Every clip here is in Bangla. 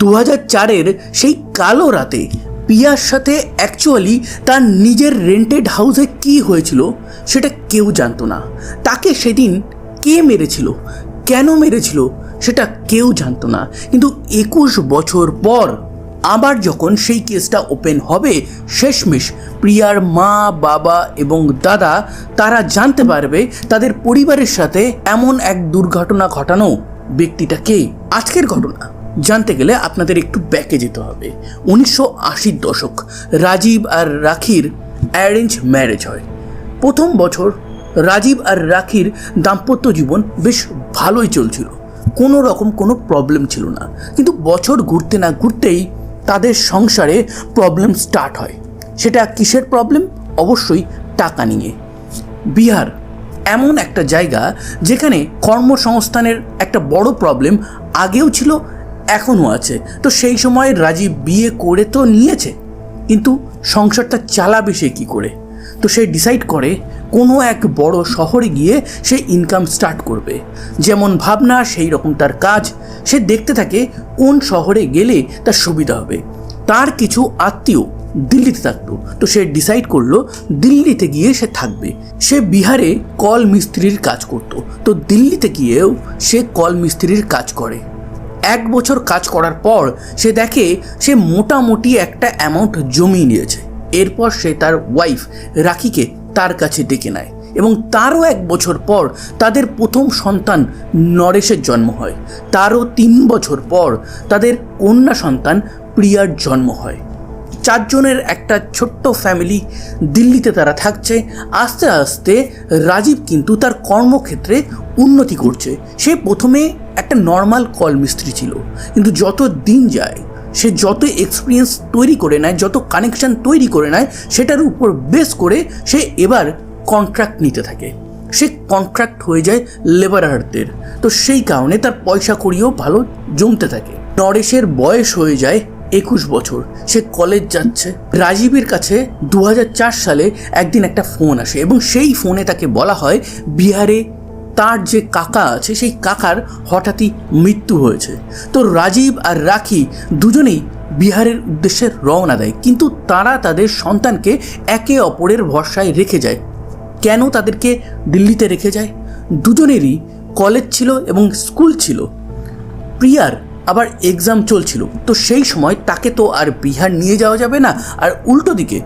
2004-এর সেই কালো রাতে প্রিয়ার সাথে অ্যাকচুয়ালি তার নিজের রেন্টেড হাউসে কি হয়েছিল সেটা কেউ জানতো না। তাকে সেদিন কে মেরেছিল, কেন মেরেছিল সেটা কেউ জানতো না। কিন্তু 21 বছর পর আবার যখন সেই কেসটা ওপেন হবে, শেষমেশ প্রিয়ার মা, বাবা এবং দাদা তারা জানতে পারবে তাদের পরিবারের সাথে এমন এক দুর্ঘটনা ঘটানো ব্যক্তিটা কে। আজকের ঘটনা জানতে গেলে আপনাদের একটু ব্যাকে যেতে হবে। 1980-র দশক। রাজীব আর রাখির অ্যারেঞ্জ ম্যারেজ হয়। প্রথম বছর রাজীব আর রাখির দাম্পত্য জীবন বেশ ভালোই চলছিল, কোনো রকম কোনো প্রবলেম ছিল না। কিন্তু বছর ঘুরতে না ঘুরতেই তাদের সংসারে প্রবলেম স্টার্ট হয়। সেটা কিসের প্রবলেম? অবশ্যই টাকা নিয়ে। বিহার এমন একটা জায়গা যেখানে কর্মসংস্থানের একটা বড় প্রবলেম আগেও ছিল, এখনও আছে। তো সেই সময় রাজীব বিয়ে করে তো নিয়েছে, কিন্তু সংসারটা চালাবে সে কী করে? তো সে ডিসাইড করে কোনো এক বড় শহরে গিয়ে সে ইনকাম স্টার্ট করবে। যেমন ভাবনা সেই রকম তার কাজ। সে দেখতে থাকে কোন শহরে গেলে তার সুবিধা হবে। তার কিছু আত্মীয় দিল্লিতে থাকতো, তো সে ডিসাইড করলো দিল্লিতে গিয়ে সে থাকবে। সে বিহারে কল মিস্ত্রির কাজ করত, তো দিল্লিতে গিয়েও সে কল মিস্ত্রির কাজ করে। 1 বছর কাজ করার পর সে দেখে সে মোটামুটি একটা অ্যামাউন্ট জমিয়ে নিয়েছে। এরপর সে তার ওয়াইফ রাখিকে তার কাছে ডেকে নেয় এবং তারও 1 বছর পর তাদের প্রথম সন্তান নরেশের জন্ম হয়। তারও 3 বছর পর তাদের কন্যা সন্তান প্রিয়ার জন্ম হয়। 4 জনের একটা ছোট্ট ফ্যামিলি দিল্লিতে তারা থাকছে। আস্তে আস্তে রাজীব কিন্তু তার কর্মক্ষেত্রে উন্নতি করছে। সে প্রথমে একটা নর্মাল কল মিস্ত্রি ছিল, কিন্তু যত দিন যায় সে যত এক্সপিরিয়েন্স তৈরি করে নেয়, যত কানেকশান তৈরি করে নেয়, সেটার উপর বেস করে সে এবার কন্ট্রাক্ট নিতে থাকে। সে কন্ট্রাক্ট হয়ে যায় লেবারারদের। তো সেই কারণে তার পয়সা কড়িও ভালো জমতে থাকে। নরেশের বয়স হয়ে যায় 21 বছর। সে কলেজ যাচ্ছে। রাজীবের কাছে 2004 সালে একদিন একটা ফোন আসে এবং সেই ফোনে তাকে বলা হয় বিহারে তার যে কাকা আছে সেই কাকার হঠাৎই মৃত্যু হয়েছে। তো রাজীব আর রাখি দুজনেই বিহারের উদ্দেশ্যে রওনা দেয়, কিন্তু তারা তাদের সন্তানকে একে অপরের ভরসায় রেখে যায়। কেন তাদেরকে দিল্লিতে রেখে যায়? দুজনেরই কলেজ ছিল এবং স্কুল ছিল। প্রিয়ার আবার এক্সাম চলছিল, তো সেই সময় তাকে তো আর বিহার নিয়ে যাওয়া যাবে না। আর উল্টো দিকে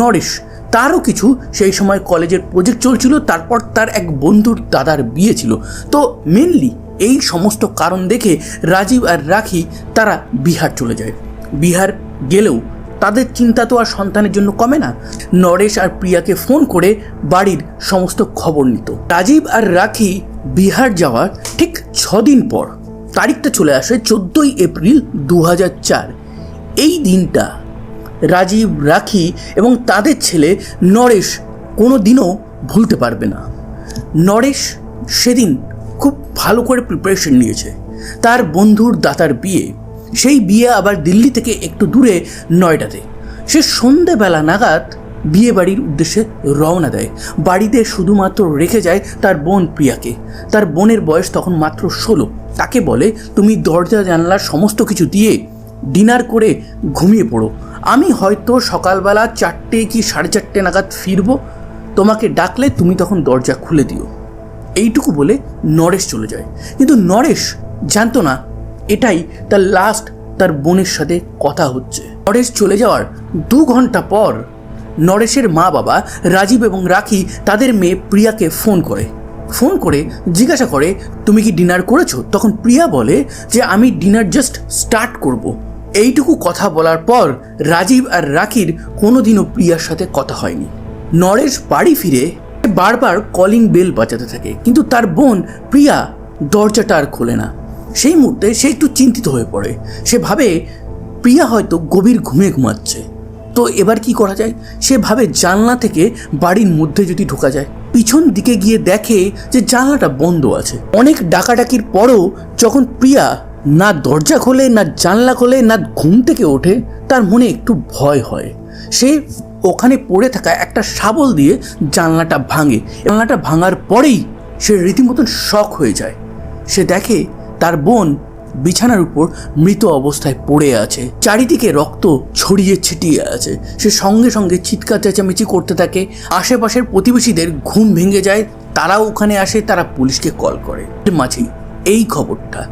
নরেশ, তারও কিছু সেই সময় কলেজের প্রজেক্ট চলছিল, তারপর তার এক বন্ধুর দাদার বিয়ে ছিল। তো মেনলি এই সমস্ত কারণ দেখে রাজীব আর রাখি তারা বিহার চলে যায়। বিহার গেলেও তাদের চিন্তা তো আর সন্তানের জন্য কমে না। নরেশ আর প্রিয়াকে ফোন করে বাড়ির সমস্ত খবর নিত। রাজীব আর রাখি বিহার যাওয়ার ঠিক 6 দিন পর তারিখটা চলে আসে 14ই এপ্রিল 2004। এই দিনটা রাজীব, রাখি এবং তাদের ছেলে নরেশ কোনো দিনও ভুলতে পারবে না। নরেশ সেদিন খুব ভালো করে প্রিপারেশন নিয়েছে। তার বন্ধুর দাতার বিয়ে, সেই বিয়ে আবার দিল্লি থেকে একটু দূরে নয়ডাতে। সে সন্ধেবেলা নাগাদ বিয়ে বাড়ির উদ্দেশ্যে রওনা দেয়। বাড়িতে শুধুমাত্র রেখে যায় তার বোন প্রিয়াকে। তার বোনের বয়স তখন মাত্র 16। তাকে বলে তুমি দরজা জানলার সমস্ত কিছু দিয়ে ডিনার করে ঘুমিয়ে পড়ো, আমি হয়তো সকালবেলা 4টে কি 4:30 নাগাদ ফিরবো, তোমাকে ডাকলে তুমি তখন দরজা খুলে দিও। এইটুকু বলে নরেশ চলে যায়। কিন্তু নরেশ জানতো না এটাই তার লাস্ট তার বোনের সাথে কথা হচ্ছে। নরেশ চলে যাওয়ার 2 ঘন্টা পর নরেশের মা বাবা রাজীব এবং রাখি তাদের মেয়ে প্রিয়াকে ফোন করে জিজ্ঞাসা করে তুমি কি ডিনার করেছো? তখন প্রিয়া বলে যে আমি ডিনার জাস্ট স্টার্ট করব। এইটুকু কথা বলার পর রাজীব আর রাখির কোনোদিনও প্রিয়ার সাথে কথা হয়নি। নরেশ বাড়ি ফিরে বারবার কলিং বেল বাজাতে থাকে, কিন্তু তার বোন প্রিয়া দরজাটা আর খোলে না। সেই মুহূর্তে সে একটু চিন্তিত হয়ে পড়ে। সে ভাবে প্রিয়া হয়তো গভীর ঘুমে ঘুমাচ্ছে। তো এবার কি করা যায়? সে ভাবে জানলা থেকে বাড়ির মধ্যে যদি ঢোকা যায়। পিছন দিকে গিয়ে দেখে যে জানলাটা বন্ধ আছে। অনেক ডাকাডাকির পরও যখন প্রিয়া না দরজা খোলে, না জানলা খোলে, না ঘুম থেকে ওঠে, তার মনে একটু ভয় হয়। সে ওখানে পড়ে থাকা একটা শাবল দিয়ে জানলাটা ভাঙে। জানলাটা ভাঙার পরেই সে রীতিমতন শক হয়ে যায়। সে দেখে তার বোন বিছানার উপর মৃত অবস্থায় পড়ে আছে, চারিদিকে রক্ত ছড়িয়ে ছিটিয়ে আছে। সে সঙ্গে সঙ্গে চিৎকার চেঁচামেচি করতে থাকে। আশেপাশের প্রতিবেশীদের ঘুম ভেঙে যায়, তারাও ওখানে আসে, তারা পুলিশকে কল করে। এর মাঝেই এই খবরটা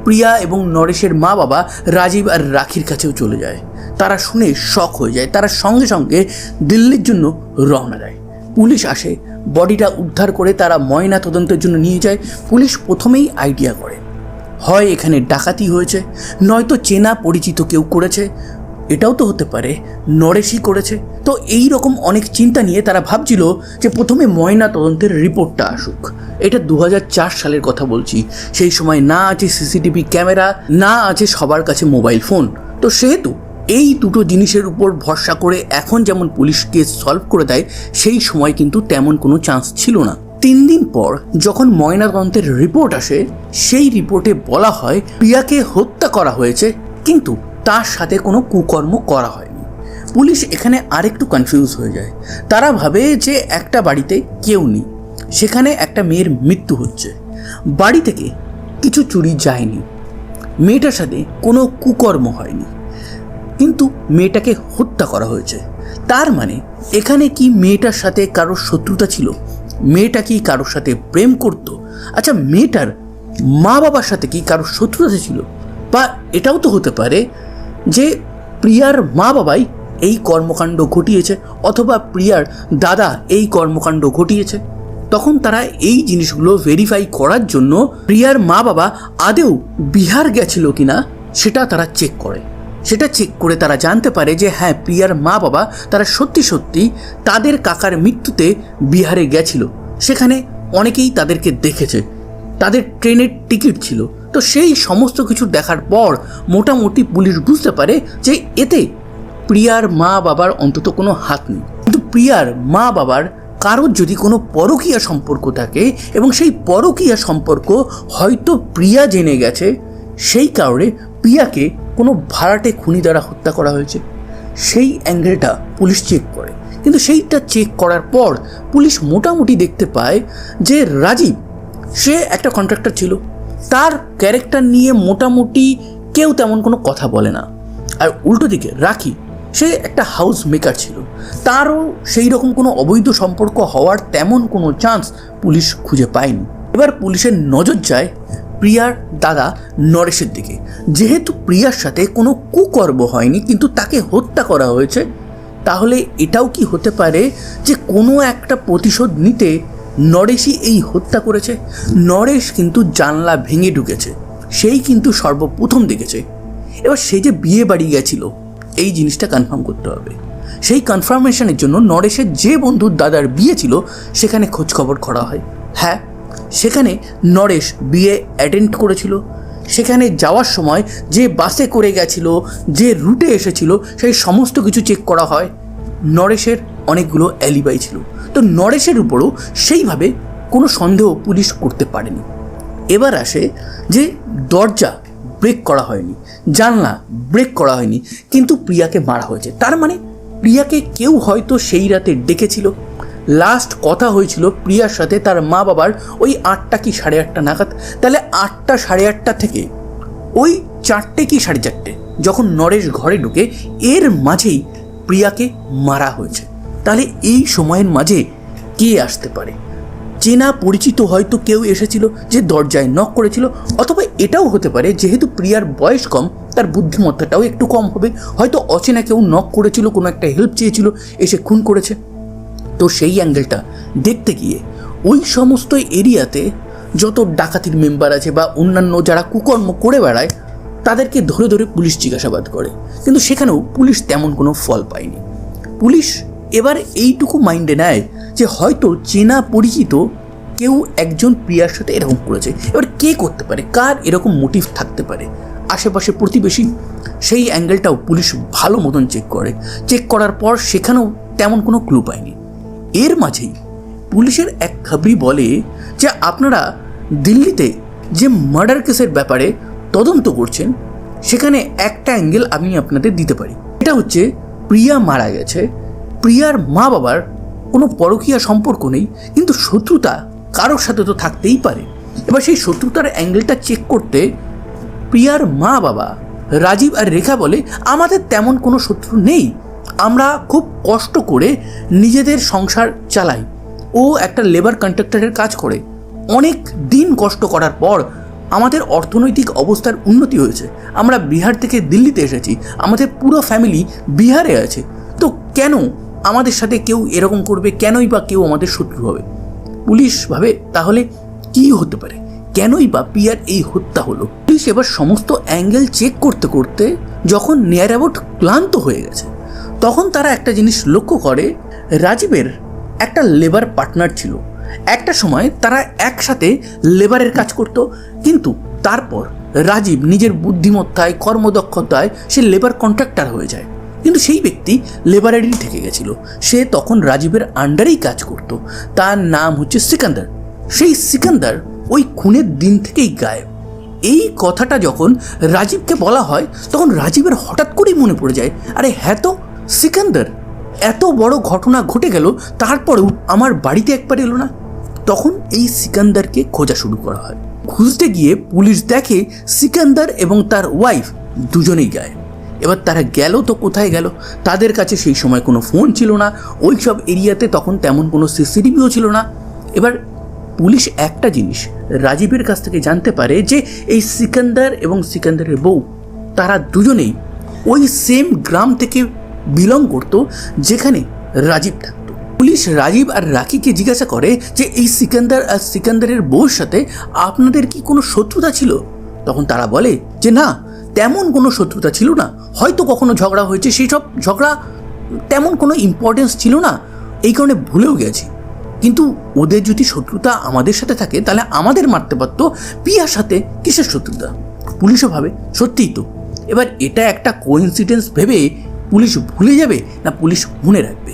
প্রিয়া এবং নরেশের মা বাবা রাজীব আর রাখির কাছেও চলে যায়। তারা শুনে শক হয়ে যায়। তারা সঙ্গে সঙ্গে দিল্লির জন্য রওনা দেয়। পুলিশ আসে, বডিটা উদ্ধার করে তারা ময়না তদন্তের জন্য নিয়ে যায়। পুলিশ প্রথমেই আইডিয়া করে হয় এখানে ডাকাতি হয়েছে, নয়তো চেনা পরিচিত কেউ করেছে, এটাও তো হতে পারে নরেশই করেছে। তো এই রকম অনেক চিন্তা নিয়ে তারা ভাবছিল যে প্রথমে ময়না তদন্তের রিপোর্টটা আসুক। এটা 2004 সালের কথা বলছি। সেই সময় না আছে সিসিটিভি ক্যামেরা, না আছে সবার কাছে মোবাইল ফোন। তো সেহেতু এই দুটো জিনিসের উপর ভরসা করে এখন যেমন পুলিশ কেস সলভ করে দেয়, সেই সময় কিন্তু তেমন কোনো চান্স ছিল না। 3 দিন পর যখন ময়নাতদন্তের রিপোর্ট আসে, সেই রিপোর্টে বলা হয় প্রিয়াকে হত্যা করা হয়েছে, কিন্তু তার সাথে কোনো কুকর্ম করা হয়নি। পুলিশ এখানে আরেকটু কনফিউজ হয়ে যায়। তারা ভাবে যে একটা বাড়িতে কেউ নেই, সেখানে একটা মেয়ের মৃত্যু হচ্ছে, বাড়ি থেকে কিছু চুরি যায়নি, মেয়েটার সাথে কোনো কুকর্ম হয়নি, কিন্তু মেয়েটাকে হত্যা করা হয়েছে। তার মানে এখানে কি মেয়েটার সাথে কারোর শত্রুতা ছিল? মেয়েটা কি কারোর সাথে প্রেম করতো? আচ্ছা, মেয়েটার মা বাবার সাথে কি কারোর শত্রুতা ছিল? বা এটাও তো হতে পারে যে প্রিয়ার মা বাবাই এই কর্মকাণ্ড ঘটিয়েছে, অথবা প্রিয়ার দাদা এই কর্মকাণ্ড ঘটিয়েছে। তখন তারা এই জিনিসগুলো ভেরিফাই করার জন্য প্রিয়ার মা বাবা আদেও বিহার গেছিল কিনা সেটা তারা চেক করে। সেটা চেক করে তারা জানতে পারে যে হ্যাঁ, প্রিয়ার মা বাবা তারা সত্যি সত্যি তাদের কাকার মৃত্যুতে বিহারে গেছিল। সেখানে অনেকেই তাদেরকে দেখেছে, তাদের ট্রেনের টিকিট ছিল। তো সেই সমস্ত কিছু দেখার পর মোটামুটি পুলিশ বুঝতে পারে যে এতে প্রিয়ার মা বাবার অন্তত কোনো হাত নেই। কিন্তু প্রিয়ার মা বাবার কারোর যদি কোনো পরকীয়া সম্পর্ক থাকে এবং সেই পরকীয়া সম্পর্ক হয়তো প্রিয়া জেনে গেছে, সেই কারণে প্রিয়াকে কোনো ভাড়াটে খুনি দ্বারা হত্যা করা হয়েছে, সেই অ্যাঙ্গেলটা পুলিশ চেক করে। কিন্তু সেইটা চেক করার পর পুলিশ মোটামুটি দেখতে পায় যে রাজীব সে একটা কন্ট্রাক্টর ছিল, তার ক্যারেক্টার নিয়ে মোটামুটি কেউ তেমন কোনো কথা বলে না। আর উল্টো দিকে রাখি, সে একটা হাউস মেকার ছিল, তারও সেই রকম কোনো অবৈধ সম্পর্ক হওয়ার তেমন কোনো চান্স পুলিশ খুঁজে পায়নি। এবার পুলিশের নজর যায় প্রিয়ার দাদা নরেশের দিকে। যেহেতু প্রিয়ার সাথে কোনো কুকর্ম হয়নি কিন্তু তাকে হত্যা করা হয়েছে, তাহলে এটাও কি হতে পারে যে কোনো একটা প্রতিশোধ নিতে নরেশই এই হত্যা করেছে? নরেশ কিন্তু জানলা ভেঙে ঢুকেছে, সেই কিন্তু সর্বপ্রথম দেখেছে। এবার সে যে বিয়ে বাড়ি গেছিল, এই জিনিসটা কনফার্ম করতে হবে। সেই কনফার্মেশনের জন্য নরেশের যে বন্ধুর দাদার বিয়ে ছিল সেখানে খোঁজখবর করা হয়। হ্যাঁ, সেখানে নরেশ বিয়ে অ্যাটেন্ড করেছিল। সেখানে যাওয়ার সময় যে বাসে করে গেছিল, যে রুটে এসেছিল, সেই সমস্ত কিছু চেক করা হয়। নরেশের অনেকগুলো অ্যালিবাই ছিল, তো নরেশের উপরও সেইভাবে কোনো সন্দেহ পুলিশ করতে পারেনি। এবার আসে যে দরজা ব্রেক করা হয়নি, জানলা ব্রেক করা হয়নি, কিন্তু প্রিয়াকে মারা হয়েছে। তার মানে প্রিয়াকে কেউ হয়তো সেই রাতে ডেকেছিল। লাস্ট কথা হয়েছিল প্রিয়ার সাথে তার মা বাবার ওই 8টা কি 8:30 নাগাদ। তাহলে 8টা 8:30 থেকে ওই 4টে কি 4:30 যখন নরেশ ঘরে ঢুকে, এর মাঝেই প্রিয়াকে মারা হয়েছে। তাহলে এই সময়ের মাঝে কে আসতে পারে? চেনা পরিচিত হয়তো কেউ এসেছিল যে দরজায় নক করেছিল, অথবা এটাও হতে পারে যেহেতু প্রিয়ার বয়স কম, তার বুদ্ধিমত্তাটাও একটু কম হবে, হয়তো অচেনা কেউ নক করেছিল, কোনো একটা হেল্প চেয়েছিল, এসে খুন করেছে। তো সেই অ্যাঙ্গেলটা দেখতে গিয়ে ওই সমস্ত এরিয়াতে যত ডাকাতির মেম্বার আছে বা অন্যান্য যারা কুকর্ম করে বেড়ায়, তাদেরকে ধরে ধরে পুলিশ জিজ্ঞাসাবাদ করে, কিন্তু সেখানেও পুলিশ তেমন কোনো ফল পায়নি। পুলিশ এবার এইটুকু মাইন্ডে নেয় যে হয়তো চেনা পরিচিত কেউ একজন প্রিয়ার সাথে এরকম করেছে। এবার কে করতে পারে, কার এরকম মোটিভ থাকতে পারে? আশেপাশে প্রতিবেশী, সেই অ্যাঙ্গেলটাও পুলিশ ভালো মতন চেক করে। চেক করার পর সেখানেও তেমন কোনো ক্লু পায়নি। এর মাঝেই পুলিশের এক খবরি বলে যে আপনারা দিল্লিতে যে মার্ডার কেসের ব্যাপারে তদন্ত করছেন, সেখানে একটা অ্যাঙ্গেল আমি আপনাদের দিতে পারি। এটা হচ্ছে প্রিয়া মারা গেছে, প্রিয়ার মা বাবার কোনো পরকীয়া সম্পর্ক নেই, কিন্তু শত্রুতা কারোর সাথে তো থাকতেই পারে। এবার সেই শত্রুতার অ্যাঙ্গেলটা চেক করতে প্রিয়ার মা বাবা রাজীব আর রেখা বলে, আমাদের তেমন কোনো শত্রু নেই, আমরা খুব কষ্ট করে নিজেদের সংসার চালাই। ও একটা লেবার কন্ট্রাক্টরের কাজ করে, অনেক দিন কষ্ট করার পর আমাদের অর্থনৈতিক অবস্থার উন্নতি হয়েছে, আমরা বিহার থেকে দিল্লিতে এসেছি, আমাদের পুরো ফ্যামিলি বিহারে আছে, তো কেন আমাদের সাথে কেউ এরকম করবে, কেনই বা কেউ আমাদের শত্রু হবে? পুলিশ ভাবে তাহলে কি হতে পারে, কেনই বা প্রিয়ার এই হত্যা হলো? পুলিশ এবার সমস্ত অ্যাঙ্গেল চেক করতে করতে যখন নিয়ার অ্যাবাউট ক্লান্ত হয়ে গেছে, তখন তারা একটা জিনিস লক্ষ্য করে, রাজীবের একটা লেবার পার্টনার ছিল, একটা সময় তারা একসাথে লেবারের কাজ করত, কিন্তু তারপর রাজীব নিজের বুদ্ধিমত্তায় কর্মদক্ষতায় সে লেবার কন্ট্রাক্টর হয়ে যায়, কিন্তু সেই ব্যক্তি লেবারেরই থেকে গেছিল। সে তখন রাজীবের আন্ডারেই কাজ করত, তার নাম হচ্ছে সিকান্দার। সেই সিকান্দার ওই খুনের দিন থেকেই গায়েব। এই কথাটা যখন রাজীবকে বলা হয়, তখন রাজীবের হঠাৎ করেই মনে পড়ে যায়, আরে হ্যাঁ তো, সিকান্দার এত বড় ঘটনা ঘটে গেল, তারপরেও আমার বাড়িতে একবার এলো না। তখন এই সিকান্দারকে খোঁজা শুরু করা হয়। খুঁজতে গিয়ে পুলিশ দেখে সিকান্দার এবং তার ওয়াইফ দুজনেই গায়েব। এবার তারা গেল তো কোথায় গেল? তাদের কাছে সেই সময় কোনো ফোন ছিল না, ওই সব এরিয়াতে তখন তেমন কোনো সিসিটিভিও ছিল না। এবার পুলিশ একটা জিনিস রাজীবের কাছ থেকে জানতে পারে যে এই সিকান্দার এবং সিকান্দারের বউ তারা দুজনেই ওই সেম গ্রাম থেকে বিলং করতো যেখানে রাজীব থাকতো। পুলিশ রাজীব আর রাকিকে জিজ্ঞাসা করে যে এই সিকান্দার আর সিকান্দারের বউর সাথে আপনাদের কি কোনো শত্রুতা ছিল? তখন তারা বলে যে না, তেমন কোনো শত্রুতা ছিল না, হয়তো কখনো ঝগড়া হয়েছে, সেই সব ঝগড়া তেমন কোনো ইম্পর্টেন্স ছিল না, এই কারণে ভুলেও গেছি। কিন্তু ওদের যদি শত্রুতা আমাদের সাথে থাকে তাহলে আমাদের মারতে পারতো, প্রিয়ার সাথে কিসের শত্রুতা? পুলিশও ভাবে সত্যিই তো। এবার এটা একটা কোইন্সিডেন্স ভেবে পুলিশ ভুলে যাবে না পুলিশ মনে রাখবে?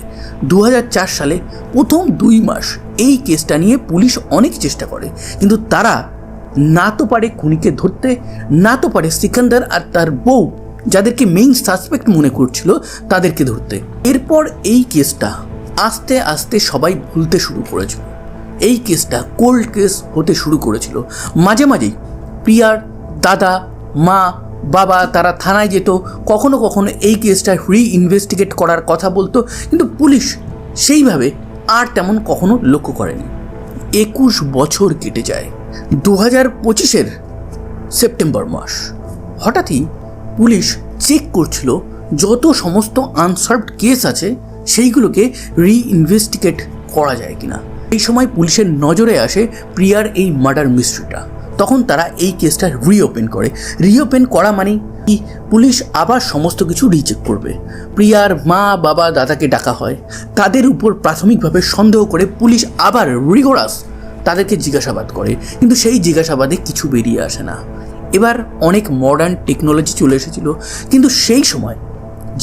2004 সালে প্রথম 2 মাস এই কেসটা নিয়ে পুলিশ অনেক চেষ্টা করে, কিন্তু তারা না তো পারে খুনিকে ধরতে, না তো পারে সিকান্দার আর তার বউ যাদেরকে মেইন সাসপেক্ট মনে করছিল তাদেরকে ধরতে। এরপর এই কেসটা আস্তে আস্তে সবাই ভুলতে শুরু করেছিল। এই কেসটা কোল্ড কেস হতে শুরু করেছিল। মাঝে মাঝেই প্রিয়ার দাদা, মা, বাবা তারা থানায় যেত, কখনো কখনো এই কেসটা ইনভেস্টিগেট করার কথা বলতো, কিন্তু পুলিশ সেইভাবে আর তেমন কখনো লক্ষ্য করেনি। 21 বছর কেটে যায়। 2025-এর সেপ্টেম্বর মাস। হঠাৎই পুলিশ চেক করছিল যত সমস্ত আনসলভড কেস আছে সেইগুলোকে ইনভেস্টিগেট করা যায় কিনা। এই সময় পুলিশের নজরে আসে প্রিয়ার এই মার্ডার মিস্ট্রিটা। তখন তারা এই কেসটা রিওপেন করে। রিওপেন করা মানে কি, পুলিশ আবার সমস্ত কিছু রিচেক করবে। প্রিয়ার মা, বাবা, দাদাকে ডাকা হয়, তাদের উপর প্রাথমিকভাবে সন্দেহ করে পুলিশ আবার রিগোরাস তাদেরকে জিজ্ঞাসাবাদ করে, কিন্তু সেই জিজ্ঞাসাবাদে কিছু বেরিয়ে আসে না। এবার অনেক মডার্ন টেকনোলজি চলে এসেছিল, কিন্তু সেই সময়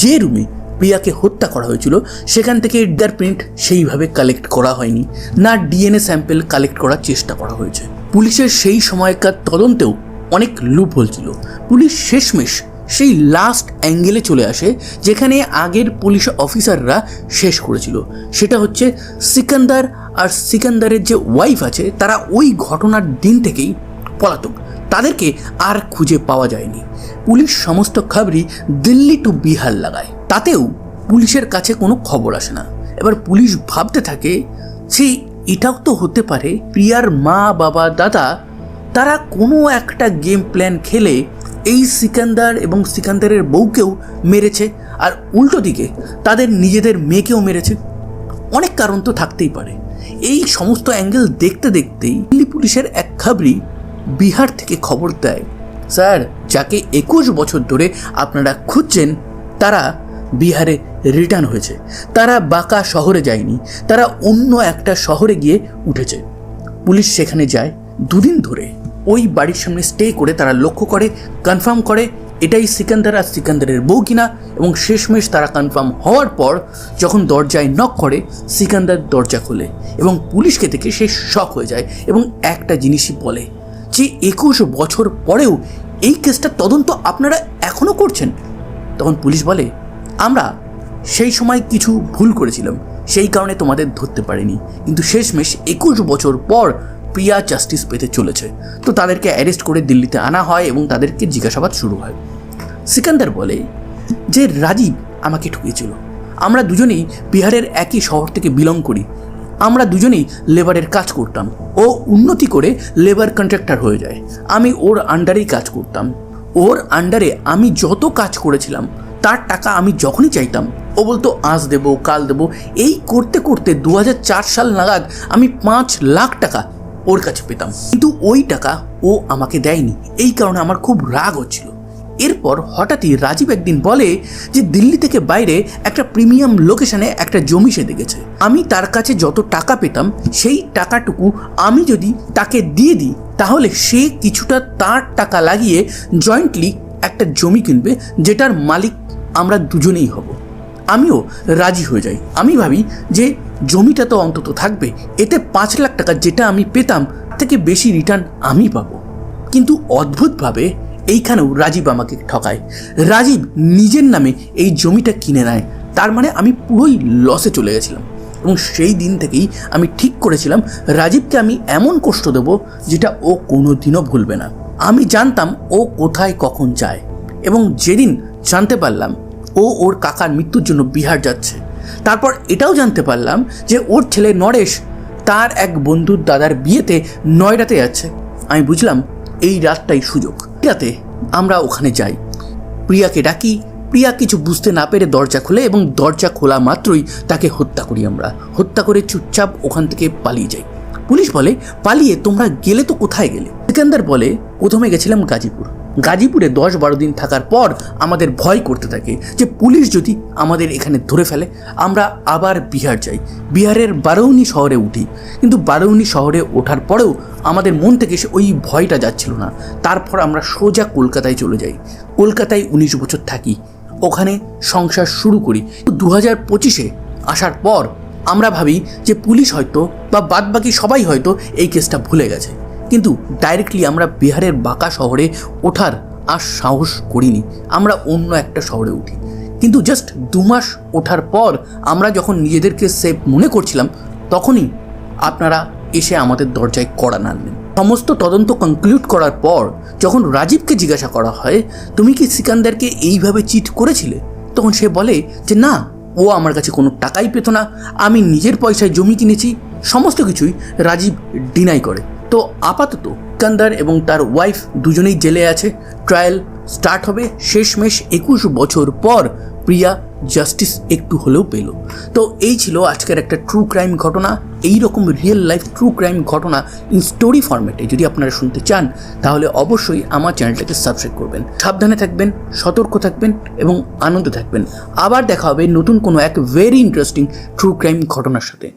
যে রুমে প্রিয়াকে হত্যা করা হয়েছিল সেখান থেকে ফিঙ্গারপ্রিন্ট সেইভাবে কালেক্ট করা হয়নি, না ডিএনএ স্যাম্পেল কালেক্ট করার চেষ্টা করা হয়েছে। পুলিশের সেই সময়কার তদন্তেও অনেক লুপহোল ছিল। পুলিশ শেষমেশ সেই লাস্ট অ্যাঙ্গেলে চলে আসে যেখানে আগের পুলিশ অফিসাররা শেষ করেছিল। সেটা হচ্ছে সিকান্দার আর সিকান্দারের যে ওয়াইফ আছে তারা ওই ঘটনার দিন থেকেই পলাতক, তাদেরকে আর খুঁজে পাওয়া যায়নি। পুলিশ সমস্ত খবরই দিল্লি টু বিহার লাগায়, তাতেও পুলিশের কাছে কোনো খবর আসে না। এবার পুলিশ ভাবতে থাকে সেই এটাও তো হতে পারে প্রিয়ার মা, বাবা, দাদা তারা কোনো একটা গেম প্ল্যান খেলে এই সিকান্দার এবং সিকান্দারের বউকেও মেরেছে, আর উল্টো দিকে তাদের নিজেদের মেয়েকেও মেরেছে। অনেক কারণ তো থাকতেই পারে। এই সমস্ত অ্যাঙ্গেল দেখতে দেখতেই দিল্লি পুলিশের এক খবরই বিহার থেকে খবর দেয়, স্যার যাকে 21 বছর ধরে আপনারা খুঁজছেন তারা বিহারে রিটার্ন হয়েছে। তারা বাঁকা শহরে যায়নি, তারা অন্য একটা শহরে গিয়ে উঠেছে। পুলিশ সেখানে যায়। 2 দিন ধরে ওই বাড়ির সামনে স্টে করে তারা লক্ষ্য করে, কনফার্ম করে এটাই সিকান্দার আর সিকান্দারের বউ কিনা, এবং শেষমেশ তারা কনফার্ম হওয়ার পর যখন দরজায় নক করে সিকান্দার দরজা খোলে এবং পুলিশকে দেখে সে শক হয়ে যায় এবং একটা জিনিসই বলে যে 21 বছর পরেও এই কেসটা তদন্ত আপনারা এখনও করছেন। তখন পুলিশ বলে আমরা সেই সময় কিছু ভুল করেছিলাম, সেই কারণে তোমাদের ধরতে পারিনি, কিন্তু শেষমেশ 21 বছর পর প্রিয়া জাস্টিস পেতে চলেছে। তো তাদেরকে অ্যারেস্ট করে দিল্লিতে আনা হয় এবং তাদেরকে জিজ্ঞাসাবাদ শুরু হয়। সিকান্দার বলে যে রাজীব আমাকে ঠকিয়েছিল। আমরা দুজনেই বিহারের একই শহর থেকে বিলং করি। আমরা দুজনেই লেবারের কাজ করতাম। ও উন্নতি করে লেবার কন্ট্রাক্টর হয়ে যায়। আমি ওর আন্ডারেই কাজ করতাম। ওর আন্ডারে আমি যত কাজ করেছিলাম তার টাকা আমি যখনই চাইতাম ও বলতো আজ দেবো কাল দেবো। এই করতে করতে 2004 সাল নাগাদ আমি 5 লাখ টাকা ওর কাছে পেতাম, কিন্তু ওই টাকা ও আমাকে দেয়নি। এই কারণে আমার খুব রাগ হচ্ছিল। এরপর হঠাৎই রাজীব একদিন বলে যে দিল্লি থেকে বাইরে একটা প্রিমিয়াম লোকেশনে একটা জমি সে দেখেছে। আমি তার কাছে যত টাকা পেতাম সেই টাকাটুকু আমি যদি তাকে দিয়ে দিই তাহলে সে কিছুটা তার টাকা লাগিয়ে জয়েন্টলি একটা জমি কিনবে, যেটার মালিক আমরা দুজনেই হব। আমিও রাজি হয়ে যাই। আমি ভাবি যে জমিটা তো অন্তত থাকবে, এতে 5 লাখ টাকা যেটা আমি পেতাম থেকে বেশি রিটার্ন আমি পাবো। কিন্তু অদ্ভুতভাবে এইখানেও রাজীব আমাকে ঠকায়। রাজীব নিজের নামে এই জমিটা কিনে নেয়। তার মানে আমি পুরোই লসে চলে গেছিলাম এবং সেই দিন থেকেই আমি ঠিক করেছিলাম রাজীবকে আমি এমন কষ্ট দেব যেটা ও কোনোদিনও ভুলবে না। আমি জানতাম ও কোথায় কখন যায় এবং যেদিন জানতে পারলাম ও ওর কাকার মৃত্যুর জন্য বিহার যাচ্ছে, তারপর এটাও জানতে পারলাম যে ওর ছেলে নরেশ তার এক বন্ধুর দাদার বিয়েতে নয়ডাতে যাচ্ছে, আমি বুঝলাম এই রাতটাই সুযোগ। রাতে আমরা ওখানে যাই, প্রিয়াকে ডাকি। প্রিয়া কিছু বুঝতে না পেরে দরজা খোলে এবং দরজা খোলা মাত্রই তাকে হত্যা করি। আমরা হত্যা করে চুপচাপ ওখান থেকে পালিয়ে যাই। পুলিশ বলে পালিয়ে তোমরা গেলে তো কোথায় গেলে? সিকান্দার বলে প্রথমে গেছিলাম গাজীপুর। গাজীপুরে 10-12 দিন থাকার পর আমাদের ভয় করতে থাকে যে পুলিশ যদি আমাদের এখানে ধরে ফেলে। আমরা আবার বিহার যাই, বিহারের বারৌনি শহরে উঠি। কিন্তু বারৌনি শহরে ওঠার পরেও আমাদের মন থেকে ওই ভয়টা যাচ্ছিল না। তারপর আমরা সোজা কলকাতায় চলে যাই। কলকাতায় 19 বছর থাকি, ওখানে সংসার শুরু করি। 2025-এ আসার পর আমরা ভাবি যে পুলিশ হয়তো বা বাদবাকি সবাই হয়তো এই কেসটা ভুলে গেছে, কিন্তু ডাইরেক্টলি আমরা বিহারের বাঁকা শহরে ওঠার আর সাহস করিনি। আমরা অন্য একটা শহরে উঠি। কিন্তু জাস্ট 2 মাস ওঠার পর আমরা যখন নিজেদেরকে সেফ মনে করছিলাম তখনই আপনারা এসে আমাদের দরজায় কড়া নাড়লেন। সমস্ত তদন্ত কনক্লুড করার পর যখন রাজীবকে জিজ্ঞাসা করা হয় তুমি কি সিকান্দারকে এইভাবে চিট করেছিলে, তখন সে বলে যে না, ও আমার কাছে কোনো টাকাই পেত না, আমি নিজের পয়সায় জমি কিনেছি। সমস্ত কিছুই রাজীব ডিনাই করে। তো আপাতত সিকান্দার এবং তার ওয়াইফ দুজনেই জেলে আছে। ট্রায়াল স্টার্ট হবে শেষমেশ 21 বছর পর প্রিয়া জাস্টিস একটু হলেও পেল। তো এই ছিল আজকের একটা ট্রু ক্রাইম ঘটনা। এই রকম রিয়েল লাইফ ট্রু ক্রাইম ঘটনা ইন স্টোরি ফরম্যাটে যদি আপনারা শুনতে চান তাহলে অবশ্যই আমার চ্যানেলটাকে সাবস্ক্রাইব করবেন। সাবধানে থাকবেন, সতর্ক থাকবেন এবং আনন্দে থাকবেন। আবার দেখা হবে নতুন কোনো এক ভেরি ইন্টারেস্টিং ট্রু ক্রাইম ঘটনার সাথে।